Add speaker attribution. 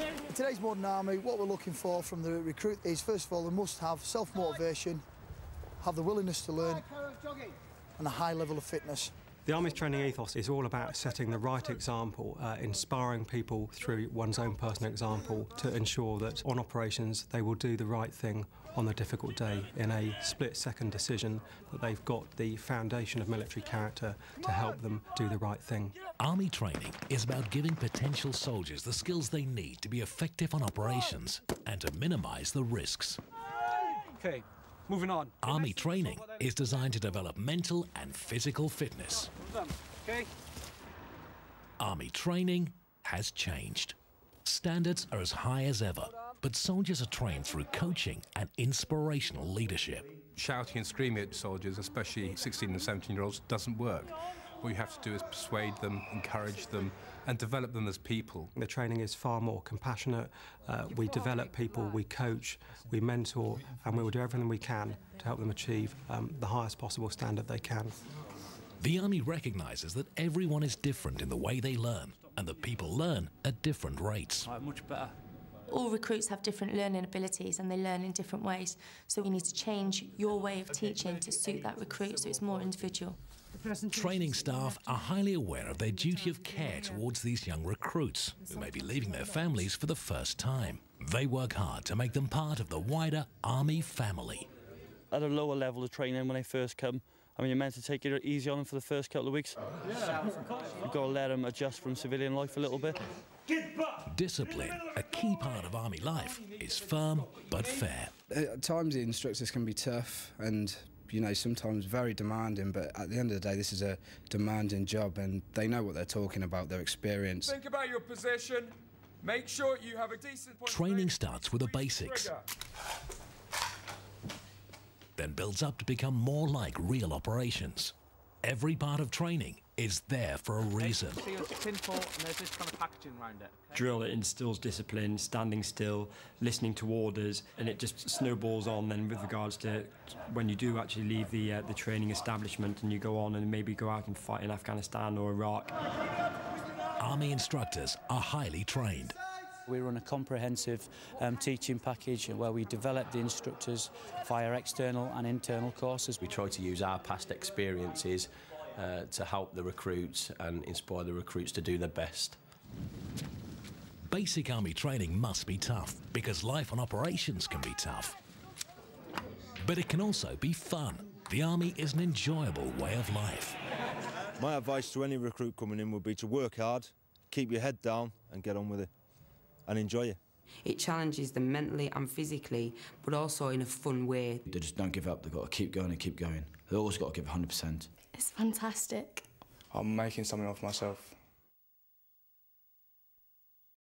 Speaker 1: In today's modern army, what we're looking for from the recruit is, first of all, they must have self-motivation, have the willingness to learn, and a high level of fitness.
Speaker 2: The Army's training ethos is all about setting the right example, inspiring people through one's own personal example to ensure that on operations they will do the right thing on a difficult day in a split-second decision, that they've got the foundation of military character to help them do the right thing.
Speaker 3: Army training is about giving potential soldiers the skills they need to be effective on operations and to minimise the risks.
Speaker 4: Okay. Moving on.
Speaker 3: Army training is designed to develop mental and physical fitness.
Speaker 4: Okay.
Speaker 3: Army training has changed. Standards are as high as ever, but soldiers are trained through coaching and inspirational leadership.
Speaker 5: Shouting and screaming at soldiers, especially 16 and 17-year-olds, doesn't work. What you have to do is persuade them, encourage them, and develop them as people.
Speaker 2: The training is far more compassionate. We develop people, we coach, we mentor, and we will do everything we can to help them achieve the highest possible standard they can.
Speaker 3: The Army recognises that everyone is different in the way they learn, and that people learn at different rates.
Speaker 4: Much better.
Speaker 6: All recruits have different learning abilities and they learn in different ways. So you need to change your way of teaching to suit that recruit so it's more individual.
Speaker 3: Training staff are highly aware of their duty of care towards these young recruits who may be leaving their families for the first time. They work hard to make them part of the wider Army family.
Speaker 7: At a lower level of training when they first come, I mean, you're meant to take it easy on them for the first couple of weeks. You've got to let them adjust from civilian life a little bit.
Speaker 3: Discipline, a key part of Army life, is firm but fair.
Speaker 8: At times the instructors can be tough and, you know, sometimes very demanding, but at the end of the day this is a demanding job and they know what they're talking about, their experience.
Speaker 9: Think about your position, make sure you have a decent point.
Speaker 3: Training starts with the basics, then builds up to become more like real operations. Every part of training is there for a reason.
Speaker 4: See, it's simple and there's this kind of packaging around it. Okay?
Speaker 10: Drill that instills discipline, standing still, listening to orders, and it just snowballs on then with regards to when you do actually leave the training establishment and you go on and maybe go out and fight in Afghanistan or Iraq.
Speaker 3: Army instructors are highly trained.
Speaker 7: We run a comprehensive teaching package where we develop the instructors via external and internal courses.
Speaker 11: We try to use our past experiences to help the recruits and inspire the recruits to do their best.
Speaker 3: Basic Army training must be tough because life on operations can be tough. But it can also be fun. The Army is an enjoyable way of life.
Speaker 12: My advice to any recruit coming in would be to work hard, keep your head down and get on with it. And enjoy it.
Speaker 13: It challenges them mentally and physically, but also in a fun way.
Speaker 14: They just don't give up, they've got to keep going and keep going. They've always got to give 100%.
Speaker 6: It's fantastic.
Speaker 15: I'm making something of myself.